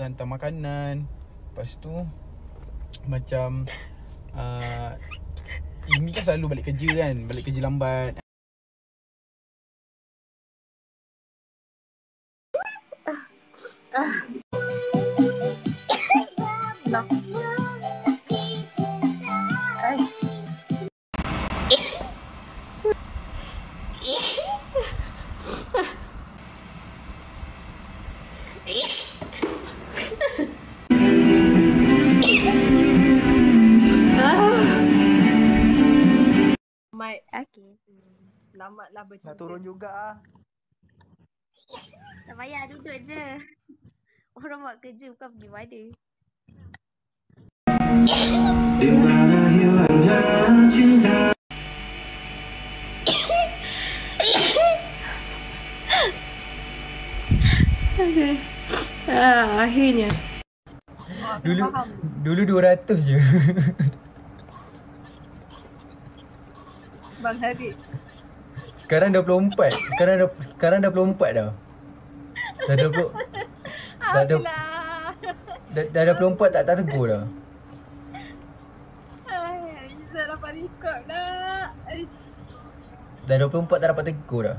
hantar makanan. Lepas tu macam Imi kan selalu balik kerja kan, balik kerja lambat. Mat, okay. Selamatlah bercinta. Nak turun juga ah. Tak payah, duduk je. Orang buat kerja bukan pergi mana. Di mana hilangnya cinta. Akhirnya. Dulu 200 je. Bang Harid. Sekarang 24. Sekarang dah 24 dah. Dah 20. Dah 24 tak tegur dah. Izzah dapat record dah. Dah 24 tak dapat tegur dah.